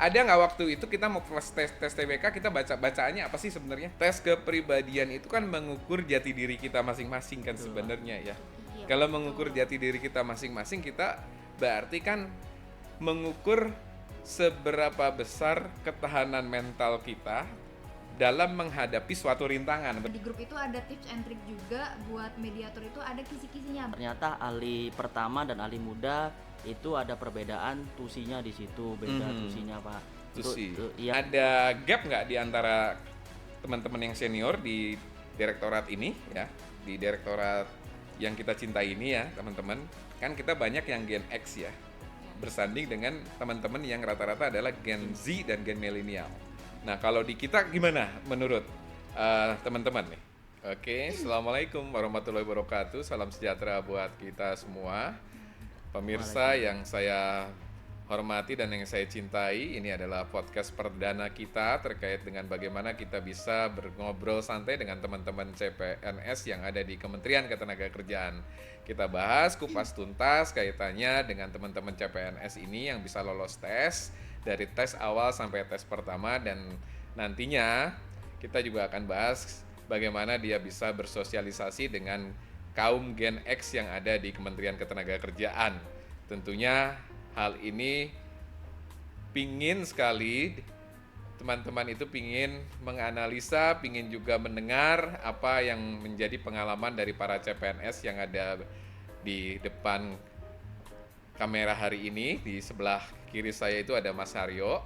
ada nggak waktu itu kita mau tes TBK, kita bacaannya apa sih sebenarnya? Tes kepribadian itu kan mengukur jati diri kita masing-masing kan Betul, Pak. sebenarnya ya. Iya, Kalau betul. mengukur jati diri kita masing-masing, kita berarti kan mengukur seberapa besar ketahanan mental kita dalam menghadapi suatu rintangan. Di grup itu ada tips and trick juga buat mediator, itu ada kisi-kisinya. Ternyata ahli pertama dan ahli muda itu ada perbedaan tusinya di situ, beda tusinya, Pak. Tusi. Iya. Ada gap nggak di antara teman-teman yang senior di direktorat ini ya, di direktorat yang kita cintai ini ya teman-teman, kan kita banyak yang Gen X ya, bersanding dengan teman-teman yang rata-rata adalah Gen Z dan Gen milenial. Nah kalau di kita gimana menurut teman-teman nih? Oke, Assalamualaikum warahmatullahi wabarakatuh, salam sejahtera buat kita semua. Pemirsa yang saya hormati dan yang saya cintai, ini adalah podcast perdana kita terkait dengan bagaimana kita bisa ngobrol santai dengan teman-teman CPNS yang ada di Kementerian Ketenagakerjaan. Kita bahas kupas tuntas kaitannya dengan teman-teman CPNS ini yang bisa lolos tes, dari tes awal sampai tes pertama, dan nantinya kita juga akan bahas bagaimana dia bisa bersosialisasi dengan kaum Gen X yang ada di Kementerian Ketenagakerjaan. Tentunya hal ini pingin sekali teman-teman itu pingin menganalisa, pingin juga mendengar apa yang menjadi pengalaman dari para CPNS yang ada di depan kamera hari ini. Di sebelah kiri saya itu ada Mas Haryo,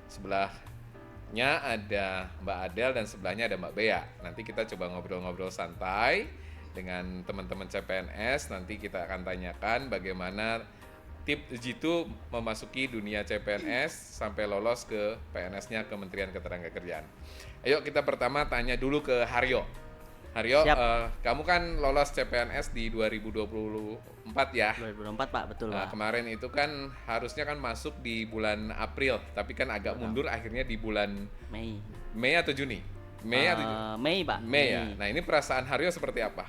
sebelahnya ada Mbak Adel, dan sebelahnya ada Mbak Bea. Nanti kita coba ngobrol-ngobrol santai dengan teman-teman CPNS. Nanti kita akan tanyakan bagaimana tips jitu memasuki dunia CPNS sampai lolos ke PNS-nya Kementerian Ketenagakerjaan. Ayo kita pertama tanya dulu ke Haryo. Haryo, kamu kan lolos CPNS di 2024 ya? 2024, Pak, betul, Nah, Pak. kemarin itu kan harusnya kan masuk di bulan April, tapi kan agak mundur akhirnya di bulan Mei atau Juni? Mei Pak. Mei ya. Nah, ini perasaan Haryo seperti apa?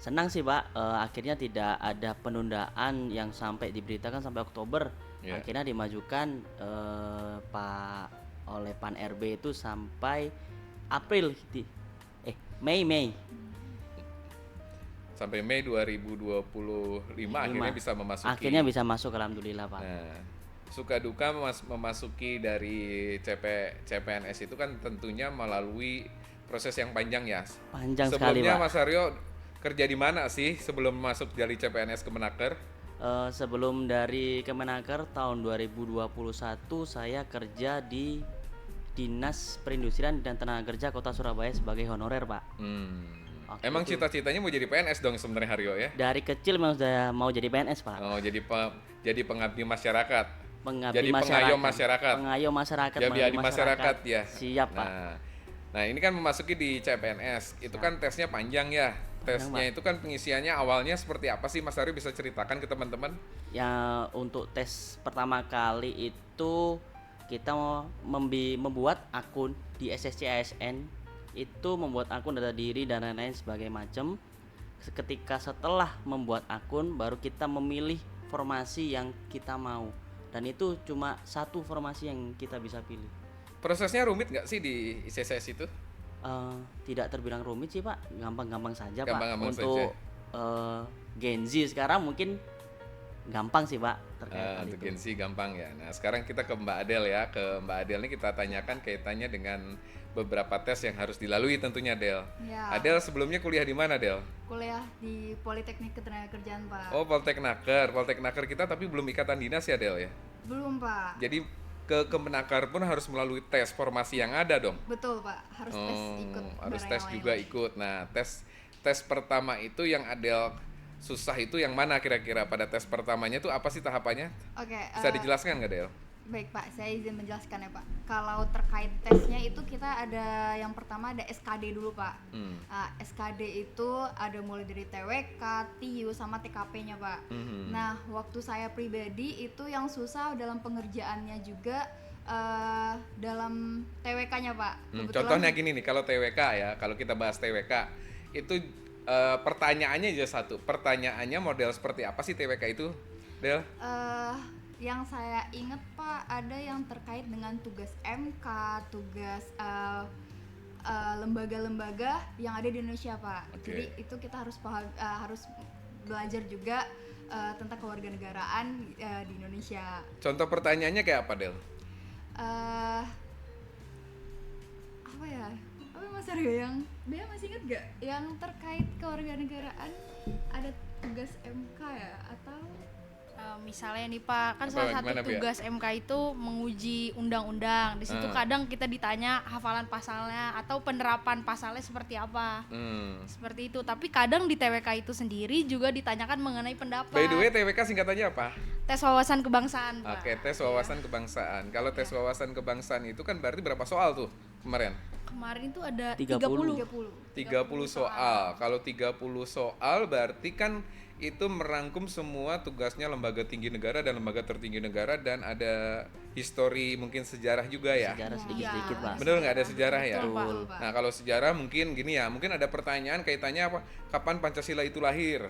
Senang sih, Pak. Akhirnya tidak ada penundaan yang sampai diberitakan sampai Oktober. Yeah. Akhirnya dimajukan Pak oleh Pan RB itu sampai April, Mei. Sampai Mei 2025 akhirnya bisa memasuki. Akhirnya bisa masuk, alhamdulillah, Pak. Nah, suka duka memasuki dari CPNS itu kan tentunya melalui proses yang panjang ya. Panjang sekali, Sebelumnya Pak. Mas Haryo kerja di mana sih sebelum masuk dari CPNS Kemenaker? Sebelum dari Kemenaker tahun 2021 saya kerja di Dinas Perindustrian dan Tenaga Kerja Kota Surabaya sebagai honorer, Pak. Emang cita-citanya mau jadi PNS dong sebenarnya Haryo ya? Dari kecil memang sudah mau jadi PNS, Pak. Oh, jadi pengabdi masyarakat. Jadi pengayom masyarakat. Pengayom masyarakat. Jadi di masyarakat ya. Siap, Pak. Nah, ini kan memasuki di CPNS. Itu kan tesnya panjang ya. Tesnya itu kan pengisiannya awalnya seperti apa sih Mas Haryo, bisa ceritakan ke teman-teman? Ya, untuk tes pertama kali itu kita mau membuat akun di SSC ASN, itu membuat akun data diri dan lain-lain sebagai macam. Ketika setelah membuat akun baru kita memilih formasi yang kita mau, dan itu cuma satu formasi yang kita bisa pilih. Prosesnya rumit nggak sih di ICCS itu? Tidak terbilang rumit sih, Pak, gampang-gampang saja, Gampang-gampang Pak. Untuk Gen Z sekarang mungkin gampang sih, Pak, terkait Untuk itu. Gen Z gampang ya. Nah, sekarang kita ke Mbak Adel ya. Ke Mbak Adel ini kita tanyakan kaitannya dengan beberapa tes yang harus dilalui tentunya, Del. Ya. Adel sebelumnya kuliah di mana, Del? Kuliah di Politeknik Ketenagakerjaan, Pak. Oh, Polteknaker kita, tapi belum ikatan dinas ya, Del ya? Belum, Pak. Jadi ke Kemenaker pun harus melalui tes formasi yang ada dong. Betul, Pak. Harus tes ikut. Harus bareng tes yang juga lain. ikut. Nah, tes pertama itu yang Adel susah itu yang mana kira-kira? Pada tes pertamanya itu apa sih tahapannya? Oke. Bisa dijelaskan nggak, Del? Baik, Pak, saya izin menjelaskan ya, Pak. Kalau terkait tesnya itu kita ada yang pertama ada SKD dulu, Pak. SKD itu ada mulai dari TWK, TIU sama TKP-nya, Pak. Nah, waktu saya pribadi itu yang susah dalam pengerjaannya juga dalam TWK-nya, Pak. Contohnya gini nih, kalau TWK ya, kalau kita bahas TWK itu pertanyaannya aja satu. Pertanyaannya model seperti apa sih TWK itu, Del? Yang saya inget, Pak, terkait dengan tugas MK, tugas lembaga-lembaga yang ada di Indonesia, Pak. Oke. Jadi itu kita harus belajar juga tentang kewarganegaraan di Indonesia. Contoh pertanyaannya kayak apa, Del? Eh, apa ya? Apa Mas Aryo yang dia masih ingat gak? Yang terkait kewarganegaraan ada tugas MK ya atau Misalnya nih Pak, kan Apa, salah satu gimana, Bia? tugas MK itu menguji undang-undang. Di situ kadang kita ditanya hafalan pasalnya atau penerapan pasalnya seperti apa. Seperti itu. Tapi kadang di TWK itu sendiri juga ditanyakan mengenai pendapat. By the way, TWK singkatannya apa? Tes wawasan kebangsaan, Pak. Oke, tes wawasan kebangsaan. Kalau tes wawasan kebangsaan itu kan berarti berapa soal tuh kemarin? Kemarin itu ada 30. 30? 30 soal. Kalau 30 soal berarti kan itu merangkum semua tugasnya lembaga tinggi negara dan lembaga tertinggi negara dan ada histori mungkin sejarah juga ya. Sejarah sedikit-sedikit, Iya. Pak. Bener nggak ada sejarah ya? Betul, Pak. Nah kalau sejarah mungkin gini ya, mungkin ada pertanyaan kaitannya apa? Kapan Pancasila itu lahir?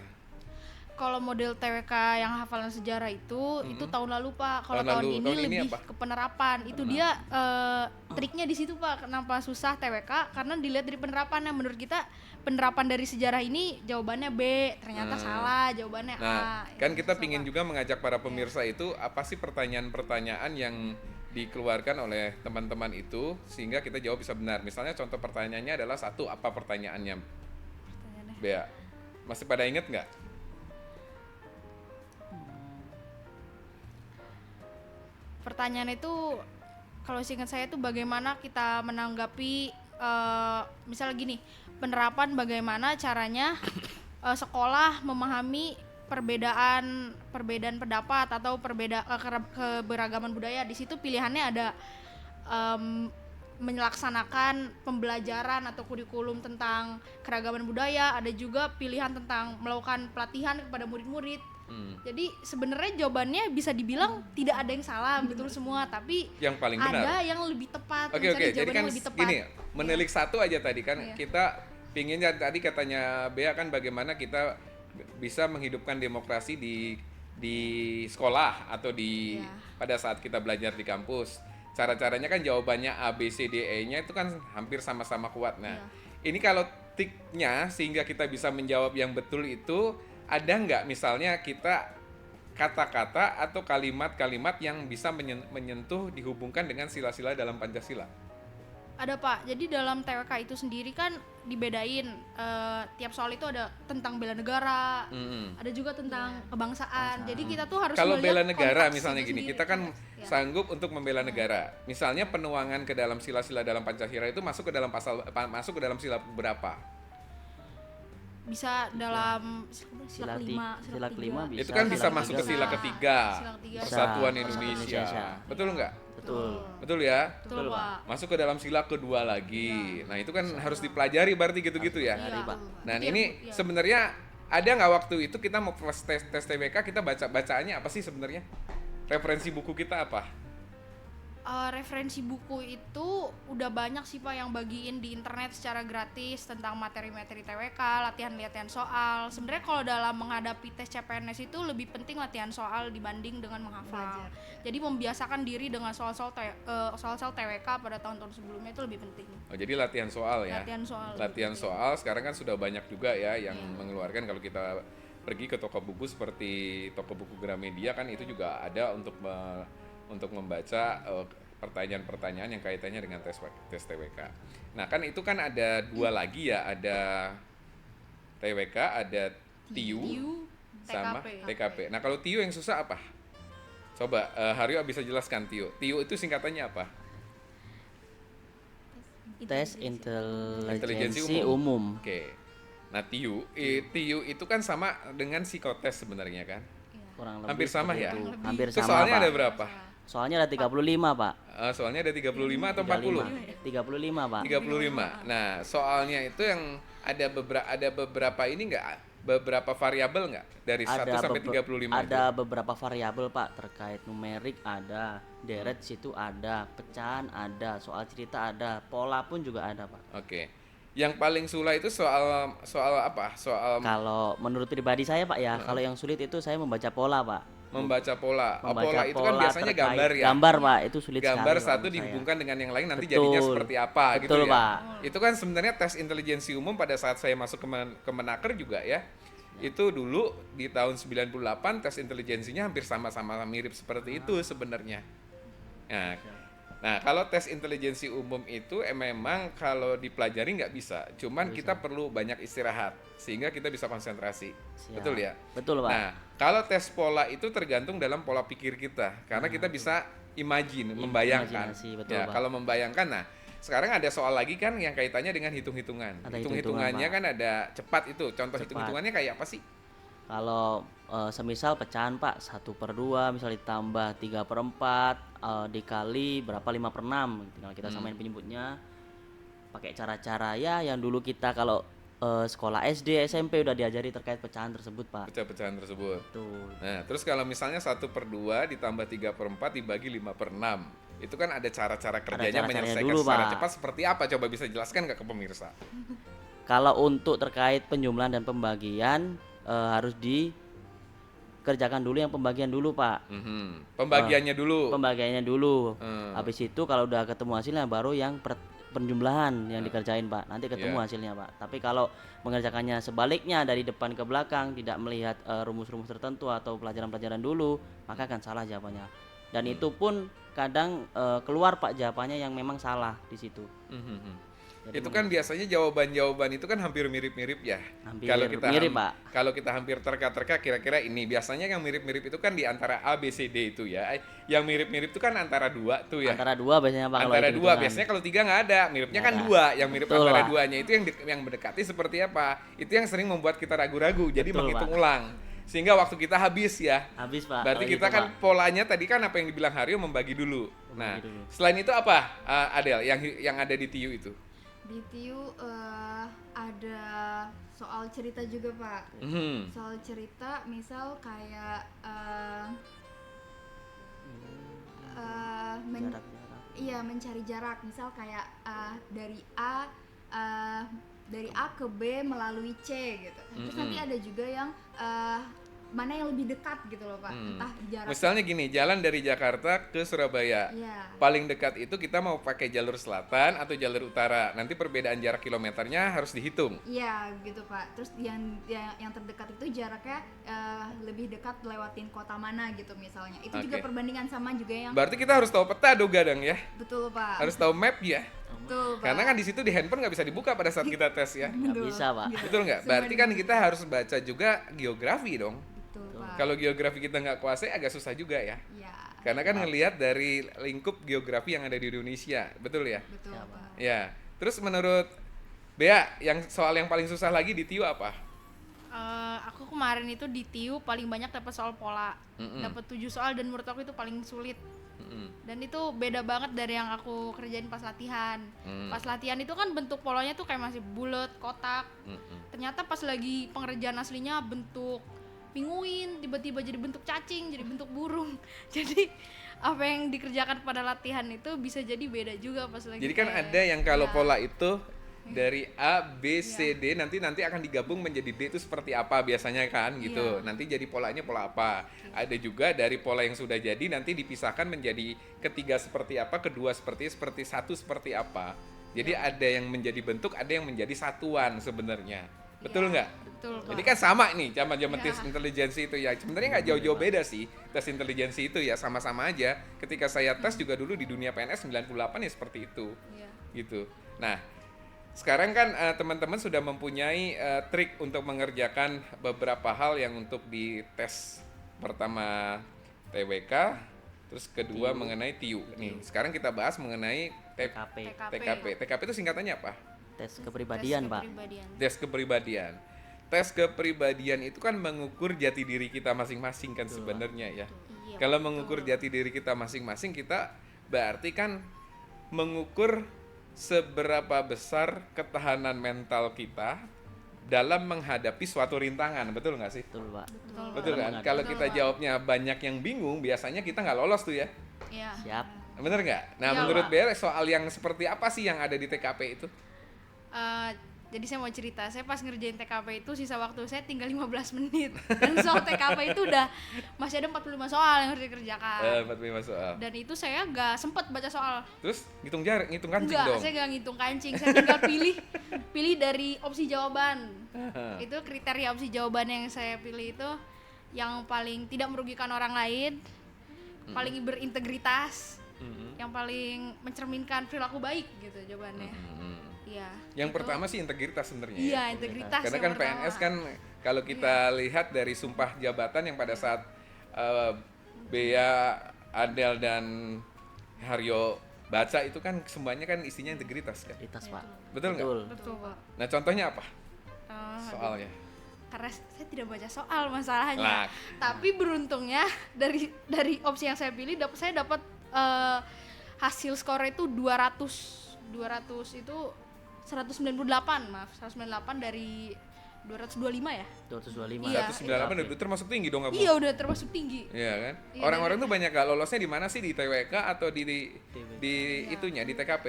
Kalau model TWK yang hafalan sejarah itu tahun lalu Pak. Kalau Tahun tahun lalu. ini Tahun ini lebih apa? ke penerapan. Itu dia triknya di situ Pak. Kenapa susah TWK? Karena dilihat dari penerapannya. Menurut kita penerapan dari sejarah ini jawabannya B, ternyata salah, jawabannya A. Nah, kan Itu kita susah, pingin Pak. juga mengajak para pemirsa itu apa sih pertanyaan-pertanyaan yang dikeluarkan oleh teman-teman itu sehingga kita jawab bisa benar. Misalnya contoh pertanyaannya adalah satu, apa pertanyaannya? Pertanyaannya. Bea, masih pada inget nggak? Pertanyaan itu kalau seingat saya itu bagaimana kita menanggapi misalnya gini, penerapan bagaimana caranya sekolah memahami perbedaan pendapat atau keberagaman budaya. Di situ pilihannya ada melaksanakan pembelajaran atau kurikulum tentang keragaman budaya, ada juga pilihan tentang melakukan pelatihan kepada murid-murid. Jadi sebenarnya jawabannya bisa dibilang tidak ada yang salah, betul semua, tapi Yang paling ada benar. yang lebih tepat, Oke, mencari jadi jawaban kan yang lebih tepat. gini, menilik satu aja tadi kan Iya. kita pinginnya tadi katanya Bea kan bagaimana kita bisa menghidupkan demokrasi di sekolah atau di Iya. pada saat kita belajar di kampus. Cara-caranya kan jawabannya A, B, C, D, E-nya itu kan hampir sama-sama kuat. Nah, ini kalau tiknya sehingga kita bisa menjawab yang betul itu ada nggak misalnya kita kata-kata atau kalimat-kalimat yang bisa menyentuh dihubungkan dengan sila-sila dalam Pancasila? Ada Pak, jadi dalam TWK itu sendiri kan dibedain tiap soal itu ada tentang bela negara, ada juga tentang kebangsaan. Jadi kita tuh harus Kalau melihat bela negara konteks misalnya itu gini, sendiri. kita kan Iya. sanggup untuk membela negara. Misalnya penuangan ke dalam sila-sila dalam Pancasila itu masuk ke dalam sila berapa? Bisa dalam Sila kelima, sila kelima tiga. bisa. Itu kan bisa sila masuk ke ketiga sila bisa. ketiga. Sila ketiga. Persatuan Bisa. Indonesia. Indonesia. Betul nggak? Betul. Betul ya? Betul Pak. Masuk ke dalam sila kedua lagi. Nah, itu kan harus dipelajari berarti gitu-gitu ya. Hari, Pak. Nah, Iya, ini iya. sebenarnya ada nggak waktu itu kita mau tes TWK kita bacaannya apa sih sebenarnya? Referensi buku kita apa? Referensi buku itu udah banyak sih Pak yang bagiin di internet secara gratis tentang materi-materi TWK, latihan-latihan soal. Sebenarnya kalau dalam menghadapi tes CPNS itu lebih penting latihan soal dibanding dengan menghafal. Jadi membiasakan diri dengan soal-soal TWK pada tahun-tahun sebelumnya itu lebih penting. Oh, jadi latihan soal ya. Latihan soal. Latihan soal sekarang kan sudah banyak juga ya yang mengeluarkan kalau kita pergi ke toko buku seperti toko buku Gramedia kan itu juga ada untuk membaca pertanyaan-pertanyaan yang kaitannya dengan tes TWK. Nah kan itu kan ada dua lagi ya, ada TWK, ada TIU, sama TKP. Nah kalau TIU yang susah apa? Coba Haryo bisa jelaskan TIU. TIU itu singkatannya apa? Tes intelijensi Intelijensi umum. Oke. Nah TIU itu kan sama dengan psikotes sebenarnya kan? Kurang lebih Hampir sama seperti ya? itu. Hampir Itu sama, soalnya Pak. ada berapa? Soalnya ada 35, Pak. Soalnya ada 35 atau 40? 35, Pak. 35. Nah, soalnya itu yang ada beberapa ini enggak? Beberapa variabel enggak? Dari 1 sampai 35 ada itu? beberapa variabel, Pak, terkait numerik ada, deret situ ada, pecahan ada, soal cerita ada, pola pun juga ada, Pak. Oke. Yang paling sulit itu soal apa? Soal Kalau menurut pribadi saya, Pak, ya, kalau yang sulit itu saya membaca pola, Pak. Membaca pola. Membaca Pola itu kan biasanya terkait gambar ya. Gambar Pak, itu sulit Gambar sekali, Pak, satu menurut saya. dihubungkan dengan yang lain nanti Betul. jadinya seperti apa gitu Betul, ya. Pak. Itu kan sebenarnya tes intelijensi umum pada saat saya masuk ke Kemenaker juga ya. Itu dulu di tahun 98 tes intelijensinya hampir sama-sama mirip seperti itu sebenarnya. Nah, kalau tes intelijensi umum itu memang kalau dipelajari nggak bisa, cuman kita perlu banyak istirahat sehingga kita bisa konsentrasi. Siap. Betul ya? Betul, Pak. Nah, kalau tes pola itu tergantung dalam pola pikir kita, karena kita bisa membayangkan. Imajinasi, betul, Ya, Pak. kalau membayangkan, nah sekarang ada soal lagi kan yang kaitannya dengan hitung-hitungan. Ada Hitung-hitungannya hitung-hitungan, kan ada cepat itu. Contoh Cepat. hitung-hitungannya kayak apa sih? Kalau semisal pecahan Pak 1/2 misal ditambah 3/4 dikali berapa 5/6 tinggal kita samain penyebutnya pakai cara-cara ya yang dulu kita kalau sekolah SD SMP udah diajari terkait pecahan tersebut Pak. Pecahan tersebut. Betul. Nah, terus kalau misalnya 1/2 ditambah 3/4 dibagi 5/6, itu kan ada cara-cara kerjanya cara-caranya menyelesaikan dulu, secara Pak. cepat seperti apa? Coba bisa jelaskan nggak ke pemirsa? Kalau untuk terkait penjumlahan dan pembagian harus dikerjakan dulu yang pembagian dulu Pak. Pembagiannya dulu. Pembagiannya dulu. Hmm. Habis itu kalau udah ketemu hasilnya baru yang penjumlahan yang dikerjain Pak. Nanti ketemu Iya. hasilnya Pak. Tapi kalau mengerjakannya sebaliknya dari depan ke belakang tidak melihat rumus-rumus tertentu atau pelajaran-pelajaran dulu, maka akan salah jawabannya. Dan itu pun kadang keluar Pak jawabannya yang memang salah di situ. Jadi Itu kan biasanya jawaban-jawaban itu kan hampir mirip-mirip ya. Hampir Kalau kita mirip, Pak. Kalau kita hampir terka-terka kira-kira ini. Biasanya yang mirip-mirip itu kan di antara A, B, C, D itu ya. Yang mirip-mirip itu kan antara dua tuh ya. Antara dua biasanya Pak. kalau Antara dua, hitung-hitungan. biasanya kalau tiga nggak ada, miripnya Nggak kan ada. dua. Yang mirip Betul, antara Pak. duanya itu yang mendekati seperti apa? Itu yang sering membuat kita ragu-ragu. Jadi Betul, menghitung Pak. ulang. Sehingga waktu kita habis ya. Habis Pak. Berarti kalau kita gitu, kan Pak. polanya tadi kan apa yang dibilang Haryo membagi dulu. Nah, dulu. selain itu apa, Adel, yang ada di TIU itu? Di TIU ada soal cerita juga Pak. Soal cerita misal kayak Jarak-jarak. iya mencari jarak misal kayak dari A ke B melalui C gitu. Terus nanti ada juga yang mana yang lebih dekat gitu loh Pak. Entah jarak. Misalnya gini, jalan dari Jakarta ke Surabaya. Iya. Paling dekat itu kita mau pakai jalur selatan atau jalur utara. Nanti perbedaan jarak kilometernya harus dihitung. Iya gitu Pak. Terus yang terdekat itu jaraknya lebih dekat lewatin kota mana gitu misalnya. Itu juga Oke. perbandingan sama juga yang Berarti kita harus tahu peta dong gadang ya. betul Pak. Harus tahu map ya. Betul Pak. Karena kan di situ di handphone nggak bisa dibuka pada saat kita tes ya. Nggak bisa Pak. Gitu. Betul nggak? Semua Berarti kan dibuka. kita harus baca juga geografi dong. Betul Pak. Kalau geografi kita nggak kuasai agak susah juga ya. Iya. Karena kan ngelihat dari lingkup geografi yang ada di Indonesia, betul ya? Betul Ya, Pak. Ya. Terus menurut Bea, yang soal yang paling susah lagi di TIU apa? Aku kemarin itu di TIU paling banyak dapat soal pola, dapat 7 soal dan menurut aku itu paling sulit. Dan itu beda banget dari yang aku kerjain pas latihan. Pas latihan itu kan bentuk polanya tuh kayak masih bulat, kotak. Ternyata pas lagi pengerjaan aslinya bentuk pinguin, tiba-tiba jadi bentuk cacing, jadi bentuk burung. Jadi apa yang dikerjakan pada latihan itu bisa jadi beda juga pas lagi. Jadi kan kayak- ada yang kalau ya. pola itu dari A, B, C, D nanti akan digabung menjadi D itu seperti apa biasanya kan gitu. Iya. Nanti jadi polanya pola apa. Ada juga dari pola yang sudah jadi nanti dipisahkan menjadi ketiga seperti apa, kedua seperti satu seperti apa. Jadi ada yang menjadi bentuk, ada yang menjadi satuan sebenarnya. Betul nggak? Betul, Pak. Ini kan sama nih zaman-zaman Iya. tes intelijensi itu ya. Sebenarnya nggak jauh-jauh beda sih tes intelijensi itu ya, sama-sama aja. Ketika saya tes juga dulu di dunia PNS 98 ya seperti itu. Iya. Gitu. Nah, sekarang kan teman-teman sudah mempunyai trik untuk mengerjakan beberapa hal yang untuk di tes pertama TWK, terus kedua mengenai TIU. Nih, sekarang kita bahas mengenai TKP. TKP. TKP itu singkatannya apa? Tes kepribadian Pak. Kepribadian. Tes kepribadian. Tes kepribadian itu kan mengukur jati diri kita masing-masing kan sebenarnya ya. Iya, Kalau mengukur jati diri kita masing-masing, kita berarti kan mengukur seberapa besar ketahanan mental kita dalam menghadapi suatu rintangan, betul nggak sih? Betul Pak. Betul kan? menghadapi. Kalau kita jawabnya banyak yang bingung, biasanya kita nggak lolos tuh ya. Iya. Siap. Bener nggak? Nah, Iya, menurut Pak. Bel, soal yang seperti apa sih yang ada di TKP itu? Jadi saya mau cerita, saya pas ngerjain TKP itu sisa waktu saya tinggal 15 menit. Dan soal TKP itu udah masih ada 45 soal yang harus dikerjakan. 45 soal. Dan itu saya nggak sempet baca soal. Terus ngitung jarak, ngitung kancing Enggak, dong. saya nggak ngitung kancing. Saya tinggal pilih dari opsi jawaban. Itu kriteria opsi jawaban yang saya pilih itu yang paling tidak merugikan orang lain, paling berintegritas, yang paling mencerminkan perilaku baik gitu jawabannya. Iya. Yang itu. pertama sih integritas sebenarnya. Iya, Ya. integritas. Karena yang kan pertama. PNS kan kalau kita lihat dari sumpah jabatan yang pada saat Bea, Adel dan Haryo baca itu kan semuanya kan isinya integritas kan. Integritas, Pak. Betul nggak? Betul, Pak. Nah contohnya apa Aduh. soalnya? Karena saya tidak baca soal masalahnya. Lah. Tapi beruntungnya dari opsi yang saya pilih saya dapat hasil skor itu 200 itu 198 dari 225 ya. 225. Iya. 198 itu termasuk tinggi dong nggak Bu? Iya, udah termasuk tinggi. Iya kan? Iya, Orang-orang tuh banyak gak lolosnya di mana sih, di TWK atau di Iya. itunya di TKP?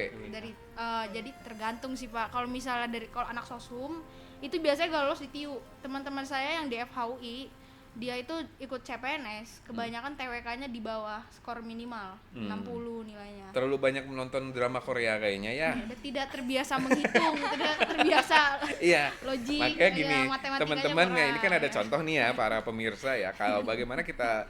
Jadi tergantung sih Pak. Kalau misalnya kalau anak sosum itu biasanya gak lolos di TIU. Teman-teman saya yang di FHUI dia itu ikut CPNS, kebanyakan TWK-nya di bawah skor minimal 60 nilainya. Terlalu banyak menonton drama Korea kayaknya ya. Dia tidak terbiasa menghitung, tidak terbiasa Iya. logik. Makanya ya, gini, matematikanya teman-teman ya, ini kan kurang, ada ya. contoh nih ya para pemirsa ya, kalau bagaimana kita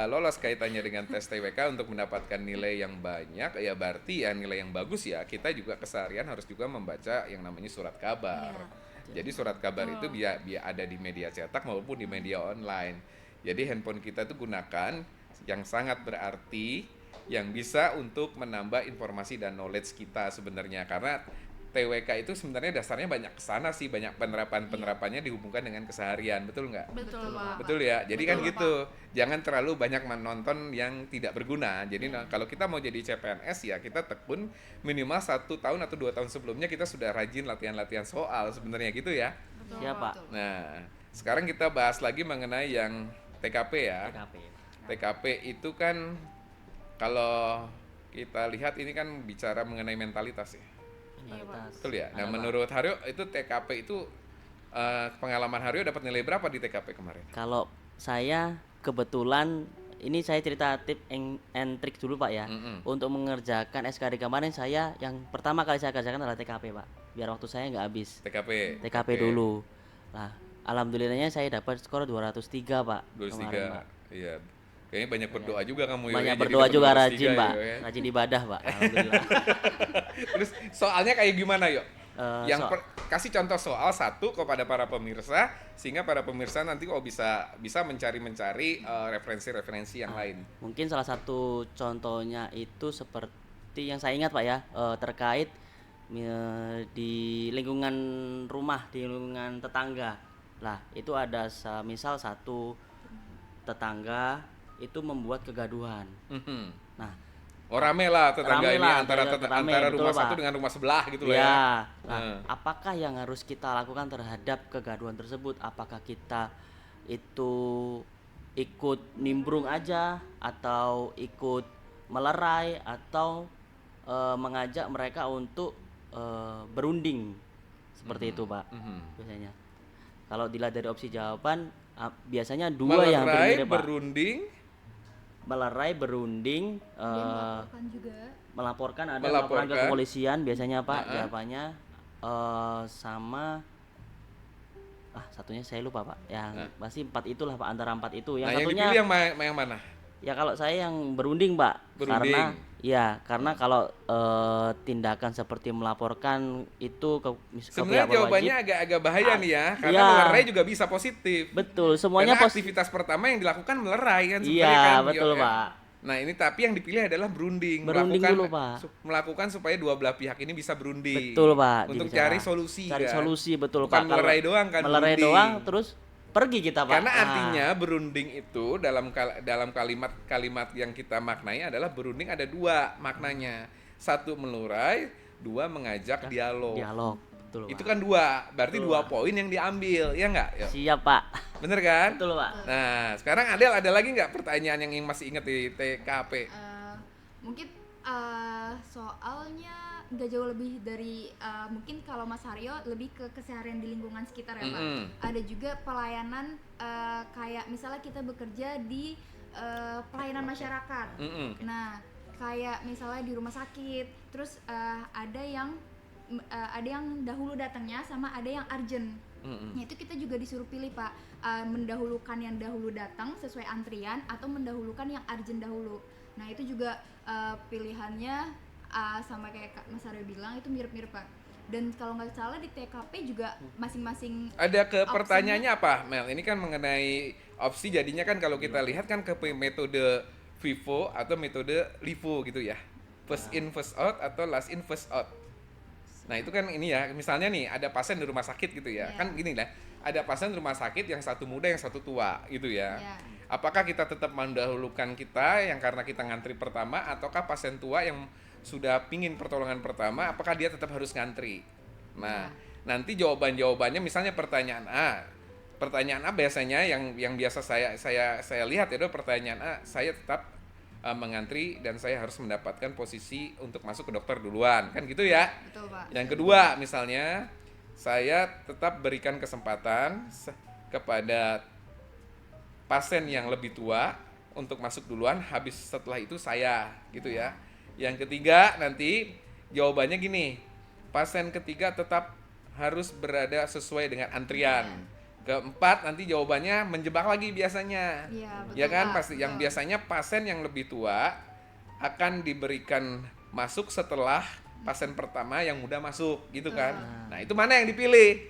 lolos kaitannya dengan tes TWK untuk mendapatkan nilai yang banyak, ya berarti ya nilai yang bagus ya, kita juga keseharian harus juga membaca yang namanya surat kabar. Jadi surat kabar itu biar ada di media cetak maupun di media online. Jadi handphone kita itu gunakan yang sangat berarti, yang bisa untuk menambah informasi dan knowledge kita sebenarnya, karena TWK itu sebenarnya dasarnya banyak kesana sih, banyak penerapannya dihubungkan dengan keseharian, betul nggak? Betul Pak. Betul ya, jadi kan Betul, gitu, jangan terlalu banyak menonton yang tidak berguna. Jadi kalau kita mau jadi CPNS ya kita tekun minimal 1 tahun atau 2 tahun sebelumnya kita sudah rajin latihan-latihan soal sebenarnya gitu ya. Betul, Siap, Pak. Nah, sekarang kita bahas lagi mengenai yang TKP ya. TKP. TKP itu kan kalau kita lihat ini kan bicara mengenai mentalitas ya. Mentalitas. Betul ya. Nah, Ada, Pak. menurut Haryo itu TKP itu pengalaman Haryo dapat nilai berapa di TKP kemarin? Kalau saya kebetulan ini saya cerita tip and trik dulu Pak ya. Untuk mengerjakan SKD kemarin saya yang pertama kali saya kerjakan adalah TKP Pak. Biar waktu saya nggak habis. TKP. TKP Oke. dulu. Nah, alhamdulillahnya saya dapat skor 203 Pak. 23. kemarin, Pak. Iya. Kayaknya banyak berdoa juga kamu ya. Banyak Jadi berdoa dapat juga 203 rajin Pak. ya. Rajin ibadah Pak. Alhamdulillah. Terus soalnya kayak gimana yuk? Eh, Kasih contoh soal satu kepada para pemirsa sehingga para pemirsa nanti bisa mencari referensi-referensi yang lain. Mungkin salah satu contohnya itu seperti yang saya ingat Pak ya, terkait di lingkungan rumah, di lingkungan tetangga. Lah, itu ada misal satu tetangga itu membuat kegaduhan. Nah, Rame lah tetangga Rame ini lah, antara rame, antara betul, rumah satu Pak. dengan rumah sebelah gitu loh ya. ya. Nah, apakah yang harus kita lakukan terhadap kegaduhan tersebut? Apakah kita itu ikut nimbrung aja atau ikut melerai atau mengajak mereka untuk berunding seperti itu Pak biasanya. Kalau dilihat dari opsi jawaban biasanya dua yang hampir Melerai, mirip Pak. Melerai, berunding, Melaporkan juga. melaporkan ada Melaporkan. laporan ke kepolisian biasanya Pak jawabannya sama satunya saya lupa Pak. Yang pasti 4 itulah Pak, antara 4 itu. Yang Nah, yang satunya dipilih yang mana? ya kalau saya yang berunding Pak. Berunding. Karena kalau tindakan seperti melaporkan itu ke Sebenarnya pihak jawabannya berwajib. agak bahaya nih ya, karena Iya. melerai juga bisa positif. Betul, semuanya Karena aktivitas pertama yang dilakukan melerai kan sebenarnya Iya, kan. betul Yo, ya. Pak. Nah, ini tapi yang dipilih adalah berunding, Berunding dulu, Pak. Melakukan supaya dua belah pihak ini bisa berunding. Betul Pak. Untuk dibicara. cari solusi. Cari kan? solusi betul Bukan Pak. Kalau melerai doang kan. melerai berunding. doang terus pergi kita Pak. Karena Nah, artinya berunding itu dalam kalimat yang kita maknai adalah berunding ada 2 maknanya. 1 melurai, 2 mengajak dialog. dialog. Betul Itu Pak. kan 2, berarti Betul, 2 Pak. poin yang diambil, ya nggak? Yuk. Siap Pak. Bener kan? Betul Pak. Nah, sekarang Adel ada lagi nggak pertanyaan yang masih inget di TKP? Mungkin soalnya nggak jauh lebih dari mungkin kalau Mas Haryo lebih ke keseharian di lingkungan sekitar ya Pak. Ada juga pelayanan kayak misalnya kita bekerja di pelayanan masyarakat. Nah, kayak misalnya di rumah sakit, terus ada yang dahulu datangnya sama ada yang urgent. Nah, itu kita juga disuruh pilih Pak, mendahulukan yang dahulu datang sesuai antrian atau mendahulukan yang urgent dahulu. Nah, itu juga pilihannya sama kayak Mas Aryo bilang itu mirip-mirip Pak. Dan kalau nggak salah di TKP juga masing-masing ada pertanyaannya apa Mel? Ini kan mengenai opsi, jadinya kan kalau kita lihat kan ke metode FIFO atau metode LIFO gitu ya, first in first out atau last in first out. Nah itu kan ini ya, misalnya nih ada pasien di rumah sakit gitu ya, kan gini lah, ada pasien di rumah sakit yang satu muda yang satu tua gitu ya. Apakah kita tetap mendahulukan kita yang karena kita ngantri pertama, ataukah pasien tua yang sudah pingin pertolongan pertama, apakah dia tetap harus ngantri? Nah, nanti jawabannya misalnya pertanyaan A biasanya yang biasa saya lihat itu pertanyaan A, saya tetap mengantri dan saya harus mendapatkan posisi untuk masuk ke dokter duluan, kan gitu ya. Betul, Pak. Yang kedua misalnya saya tetap berikan kesempatan kepada pasien yang lebih tua untuk masuk duluan, habis setelah itu saya gitu ya. Yang ketiga nanti jawabannya gini, pasien ketiga tetap harus berada sesuai dengan antrian. Keempat nanti jawabannya menjebak lagi biasanya. Ya kan, pasti yang biasanya pasien yang lebih tua akan diberikan masuk setelah pasien pertama yang muda masuk gitu kan. Nah, itu mana yang dipilih?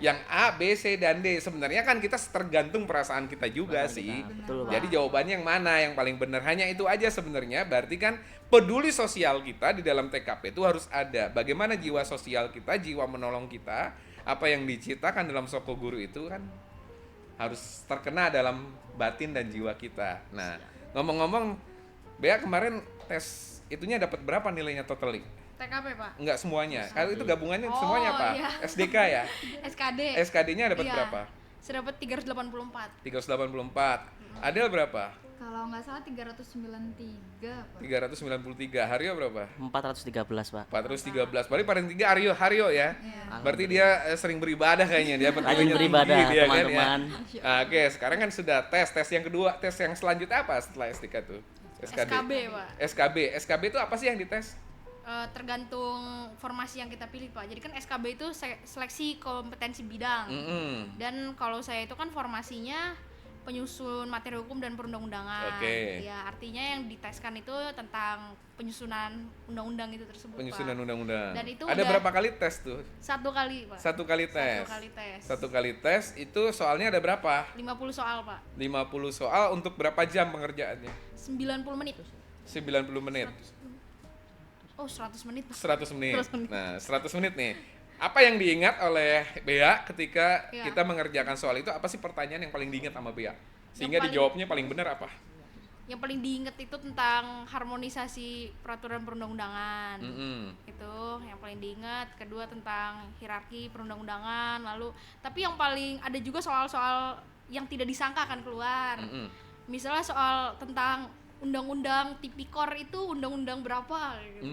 Yang A, B, C, dan D. Sebenarnya kan kita tergantung perasaan kita juga sih. Betul, jadi jawabannya yang mana yang paling benar, hanya itu aja sebenarnya. Berarti kan peduli sosial kita di dalam TKP itu harus ada. Bagaimana jiwa sosial kita, jiwa menolong kita, apa yang diciptakan dalam Soko Guru itu kan harus terkena dalam batin dan jiwa kita. Nah, ngomong-ngomong, Bea kemarin tes itunya dapat berapa nilainya totally? TKP Pak? Enggak semuanya. Kalau itu gabungannya semuanya Pak. Iya. SDK ya? SKD. SKD-nya dapat berapa? Saya dapat 384. 384. Adel berapa? Kalau nggak salah 393 Pak. 393. Haryo berapa? 413 Pak. 413. Berarti paling tinggi Haryo ya. Berarti dia sering beribadah kayaknya, dia Rajin beribadah dia teman-teman. Kan, ya? Nah, oke, sekarang kan sudah tes yang kedua, tes yang selanjutnya apa setelah SDK tuh? SKB Pak. SKB itu apa sih yang dites? Tergantung formasi yang kita pilih Pak. Jadi kan SKB itu seleksi kompetensi bidang. Dan kalau saya itu kan formasinya penyusun materi hukum dan perundang-undangan. Ya, artinya yang diteskan itu tentang penyusunan undang-undang itu tersebut Penyusunan Pak. undang-undang. Dan itu ada berapa kali tes tuh? 1 kali Pak. Satu kali tes. Satu kali tes itu soalnya ada berapa? 50 soal Pak. 50 soal untuk berapa jam pengerjaannya? 90 menit. 90 menit. 100 menit. 100 menit. 100 menit. Nah, 100 menit nih. Apa yang diingat oleh Bea ketika kita mengerjakan soal itu? Apa sih pertanyaan yang paling diingat sama Bea? Sehingga dijawabnya paling benar apa? Yang paling diingat itu tentang harmonisasi peraturan perundang-undangan. Itu yang paling diingat. Kedua tentang hierarki perundang-undangan. Lalu, tapi yang paling ada juga soal-soal yang tidak disangka akan keluar. Misalnya soal tentang undang-undang tipikor itu undang-undang berapa gitu.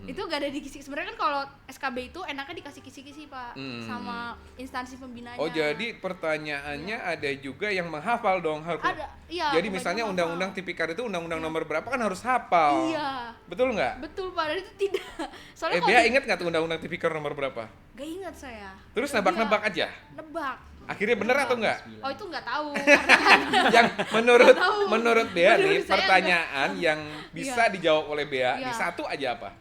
Itu gak ada di kisi. Sebenarnya kan kalau SKB itu enaknya dikasih kisi-kisi Pak sama instansi pembinanya. Oh, jadi pertanyaannya ada juga yang menghafal dong. Ada, iya. Jadi misalnya undang-undang tipikor itu undang-undang nomor berapa kan harus hafal. Iya. Betul nggak? Betul Pak, dan itu tidak. Soalnya Bea ingat nggak tuh undang-undang tipikor nomor berapa? Gak ingat saya. Terus nebak-nebak aja? Nebak. Akhirnya bener atau enggak? Oh, itu nggak tahu. Yang menurut Bea nih pertanyaan yang bisa dijawab oleh Bea nih satu aja apa?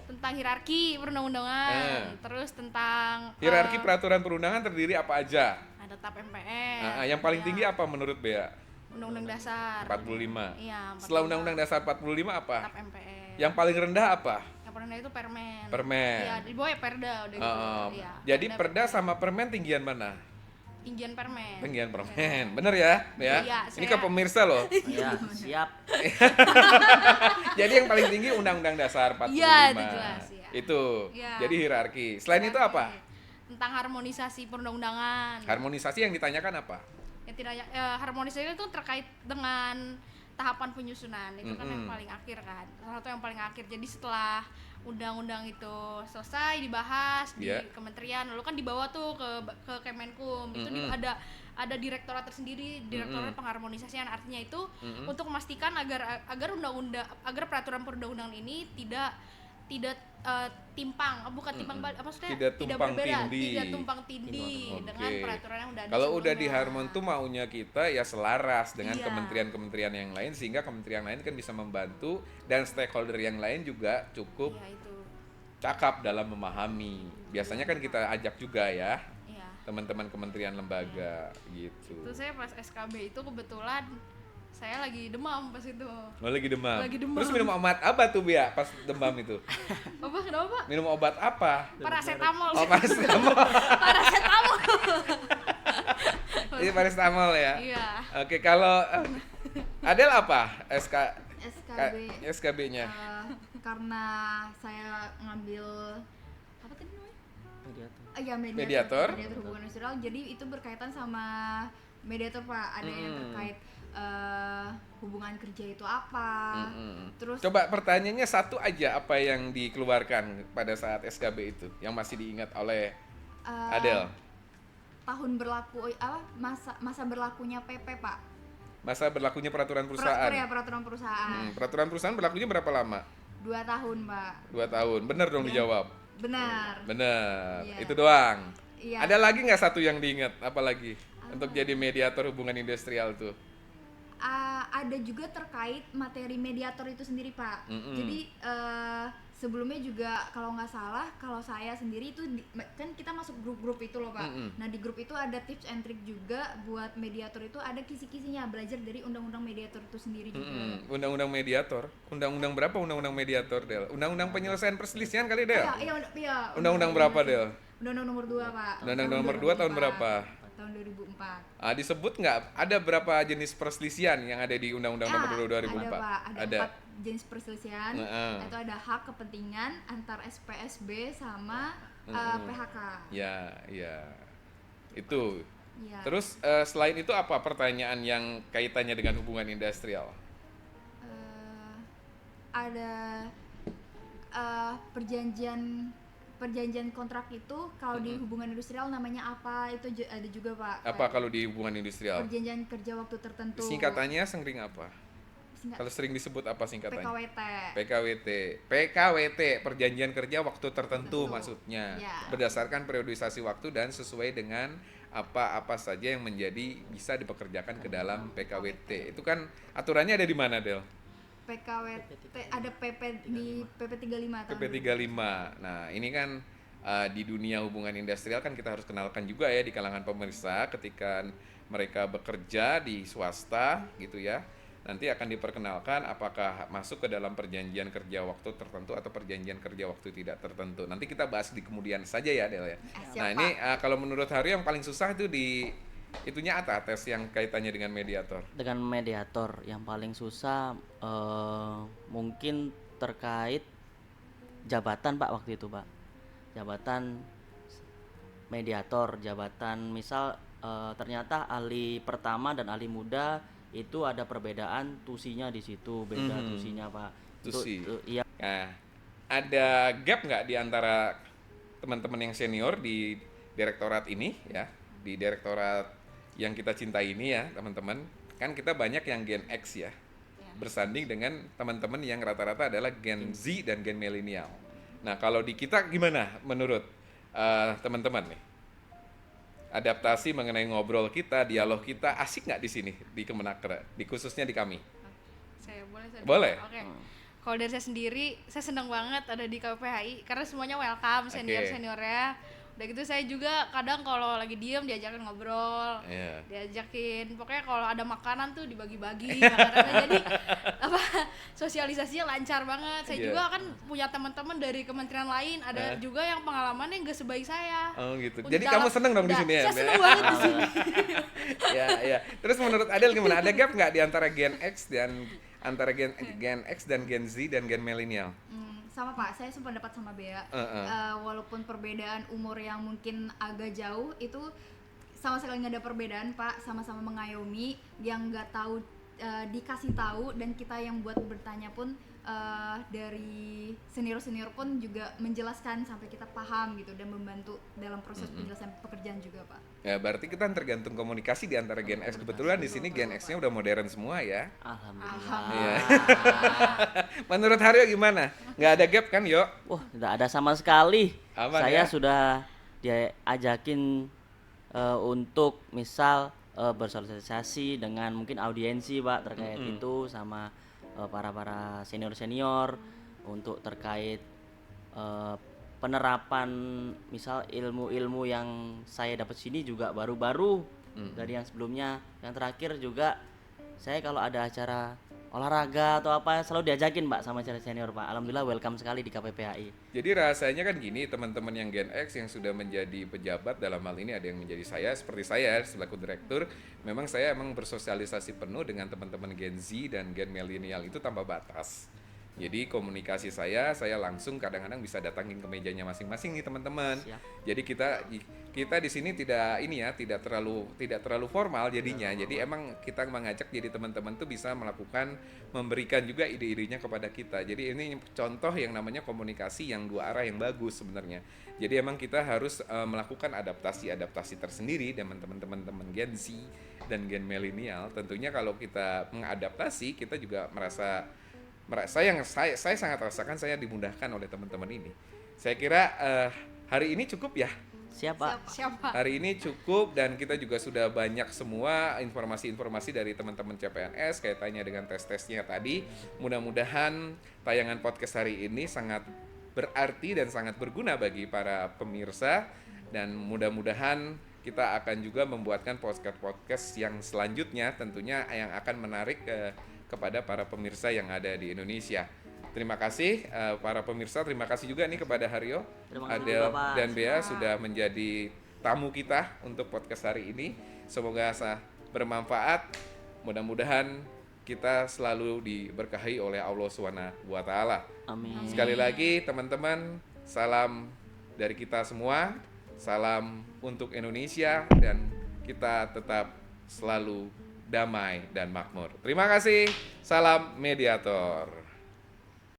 Tentang hierarki perundang-undangan. Terus tentang hierarki peraturan perundangan terdiri apa aja? ada TAP MPR. Yang paling tinggi apa menurut Bea? Undang-undang dasar 45. Iya, 45. Setelah Undang-Undang Dasar 45 apa? TAP MPR. Yang paling rendah apa? Yang paling rendah itu permen. Permen. Iya, di bawah ya perda udah gitu. Iya. Jadi perda sama permen tinggian mana? Tinggian permen. Tinggian permen. Bener ya? Iya, Ini ke pemirsa loh. Ya, siap. Jadi yang paling tinggi Undang-Undang Dasar 45. Iya, itu jelas ya. Itu. Ya. Jadi hierarki. Selain itu apa? Tentang harmonisasi perundang-undangan. Harmonisasi yang ditanyakan apa? Yang tidak harmonisasi itu terkait dengan tahapan penyusunan itu kan yang paling akhir kan, salah satu yang paling akhir. Jadi setelah undang-undang itu selesai dibahas di kementerian, lalu kan dibawa tuh ke Kemenkum. Itu ada direktorat tersendiri, direktorat pengharmonisasian. Artinya itu untuk memastikan agar peraturan perundang-undangan ini tidak timpang, bukan timpang balik, maksudnya tidak berbeda, tidak tumpang tindih dengan peraturan yang udah ada. Kalau udah sebelumnya. di Harmon tuh maunya kita ya selaras dengan kementerian-kementerian yang lain, sehingga kementerian lain kan bisa membantu dan stakeholder yang lain juga cukup cakap dalam memahami. Biasanya kan kita ajak juga ya teman-teman kementerian lembaga gitu. Terus saya pas SKB itu kebetulan saya lagi demam pas itu. Oh, lagi demam. Lagi demam. Terus minum obat apa tuh Bia pas demam itu? Apa kenapa? Minum obat apa? Paracetamol. Oh, paracetamol. Paracetamol. Ini paracetamol ya. Iya. Oke, kalau Adel apa? SKB. SKB-nya. Karena saya ngambil apa tadi namanya? Mediator. Mediator hubungan industrial. Jadi itu berkaitan sama mediator Pak. Ada yang terkait hubungan kerja itu apa. Terus coba pertanyaannya satu aja, apa yang dikeluarkan pada saat SKB itu yang masih diingat oleh Adel? Tahun berlaku masa berlakunya PP Pak. Masa berlakunya peraturan perusahaan. Peraturan perusahaan. Peraturan perusahaan berlakunya berapa lama? 2 tahun Pak. 2 tahun. Benar dong dijawab. Benar. Benar. Itu doang. Iya. Ada lagi nggak satu yang diingat? Apa lagi? Untuk jadi mediator hubungan industrial tuh. Ada juga terkait materi mediator itu sendiri Pak. Jadi sebelumnya juga kalau nggak salah, kalau saya sendiri itu kan kita masuk grup-grup itu loh Pak. Nah di grup itu ada tips and trick juga buat mediator itu, ada kisi-kisinya, belajar dari undang-undang mediator itu sendiri juga. Undang-undang mediator. Undang-undang berapa undang-undang mediator Del? Undang-undang penyelesaian perselisihan kali Del? Iya. Undang-undang berapa Del? Undang-undang nomor 2 Pak. Undang-undang nomor 2 tahun berapa? Tahun 2004. Disebut nggak ada berapa jenis perselisihan yang ada di Undang-Undang Nomor 2 2004? Ada Pak, ada 4 jenis perselisihan. Itu ada hak kepentingan antar SPSB sama PHK. Ya. Itu. Ya. Terus selain itu apa pertanyaan yang kaitannya dengan hubungan industrial? Ada perjanjian kontrak itu kalau di hubungan industrial namanya apa, itu ada juga Pak. Apa kalau di hubungan industrial? Perjanjian kerja waktu tertentu. Singkatannya sering apa? Kalau sering disebut apa singkatannya? PKWT, perjanjian kerja waktu tertentu maksudnya. Ya. Berdasarkan periodisasi waktu dan sesuai dengan apa saja yang bisa dipekerjakan ke dalam PKWT. Itu kan aturannya ada di mana, Del? PKWT ada PP di PP 35 PP 35. Nah, ini kan di dunia hubungan industrial kan kita harus kenalkan juga ya di kalangan pemirsa ketika mereka bekerja di swasta gitu ya. Nanti akan diperkenalkan apakah masuk ke dalam perjanjian kerja waktu tertentu atau perjanjian kerja waktu tidak tertentu. Nanti kita bahas di kemudian saja ya, Del ya. Nah, ini kalau menurut Hari yang paling susah itu itunya apa tes yang kaitannya dengan mediator? Dengan mediator yang paling susah mungkin terkait jabatan Pak waktu itu Pak. Jabatan mediator, jabatan misal ternyata ahli pertama dan ahli muda itu ada perbedaan tusinya di situ, beda tusinya Pak. Tusi. Iya. Nah, ada gap nggak di antara teman-teman yang senior di direktorat ini ya, di direktorat yang kita cintai ini ya teman-teman, kan kita banyak yang Gen X ya, bersanding dengan teman-teman yang rata-rata adalah Gen Z dan Gen milenial. Nah kalau di kita gimana menurut teman-teman nih? Adaptasi mengenai ngobrol kita, dialog kita asik nggak di sini di Kemenaker, khususnya di kami? Saya boleh. Oke. Kalau dari saya sendiri, saya senang banget ada di KPPHI karena semuanya welcome, seniornya. Udah gitu saya juga kadang kalau lagi diem diajakin ngobrol, diajakin pokoknya kalau ada makanan tuh dibagi-bagi makanannya, jadi sosialisasinya lancar banget. Saya juga kan punya teman-teman dari kementerian lain, ada juga yang pengalamannya nggak sebaik saya. Oh gitu. Jadi kamu seneng dong di sini ya? Saya seneng banget di sini. Ya. Terus menurut Adel gimana? Ada gap nggak di antara Gen X dan Gen Z dan Gen milenial? Sama Pak, saya sependapat sama Bea. Walaupun perbedaan umur yang mungkin agak jauh, itu sama sekali nggak ada perbedaan Pak, sama-sama mengayomi. Yang nggak tahu dikasih tahu, dan kita yang buat bertanya pun dari senior-senior pun juga menjelaskan sampai kita paham gitu, dan membantu dalam proses penjelasan pekerjaan juga Pak. Ya, berarti kita tergantung komunikasi di antara Gen X. Kebetulan di sini Gen X-nya udah modern semua ya. Alhamdulillah. Iya. Menurut Haryo gimana? Nggak ada gap kan, Yo? Wah, tidak ada sama sekali. Aman Saya ya? sudah diajakin untuk misal bersosialisasi dengan mungkin audiensi Pak terkait itu sama para senior untuk terkait penerapan misal ilmu-ilmu yang saya dapat sini juga baru-baru dari yang sebelumnya. Yang terakhir juga saya kalau ada acara olahraga atau apa selalu diajakin Pak sama senior Pak. Alhamdulillah welcome sekali di KPPAI. Jadi rasanya kan gini, teman-teman yang Gen X yang sudah menjadi pejabat, dalam hal ini ada yang menjadi saya, seperti saya selaku direktur, memang saya emang bersosialisasi penuh dengan teman-teman Gen Z dan Gen milenial itu tanpa batas. Jadi komunikasi saya langsung kadang-kadang bisa datangin ke mejanya masing-masing nih teman-teman. Siap. Jadi kita di sini tidak terlalu formal jadinya. Jadi emang kita mengajak jadi teman-teman tuh bisa memberikan juga ide-idenya kepada kita. Jadi ini contoh yang namanya komunikasi yang dua arah yang bagus sebenarnya. Jadi emang kita harus melakukan adaptasi tersendiri dengan teman-teman Gen Z dan Gen milenial. Tentunya kalau kita mengadaptasi, kita juga saya sangat rasakan saya dimudahkan oleh teman-teman ini. Saya kira hari ini cukup ya. Siapa? Siapa? Hari ini cukup, dan kita juga sudah banyak semua informasi-informasi dari teman-teman CPNS kaitannya dengan tes-tesnya tadi. Mudah-mudahan tayangan podcast hari ini sangat berarti dan sangat berguna bagi para pemirsa, dan mudah-mudahan kita akan juga membuatkan podcast yang selanjutnya tentunya yang akan menarik kepada para pemirsa yang ada di Indonesia. Terima kasih para pemirsa, terima kasih juga nih kepada Haryo, Terima kasih Adel, juga, Pak. dan Bea sudah menjadi tamu kita untuk podcast hari ini. Semoga bermanfaat. Mudah-mudahan kita selalu diberkahi oleh Allah SWT. Amin. Sekali lagi teman-teman, salam dari kita semua, salam untuk Indonesia, dan kita tetap selalu damai dan makmur. Terima kasih, salam mediator.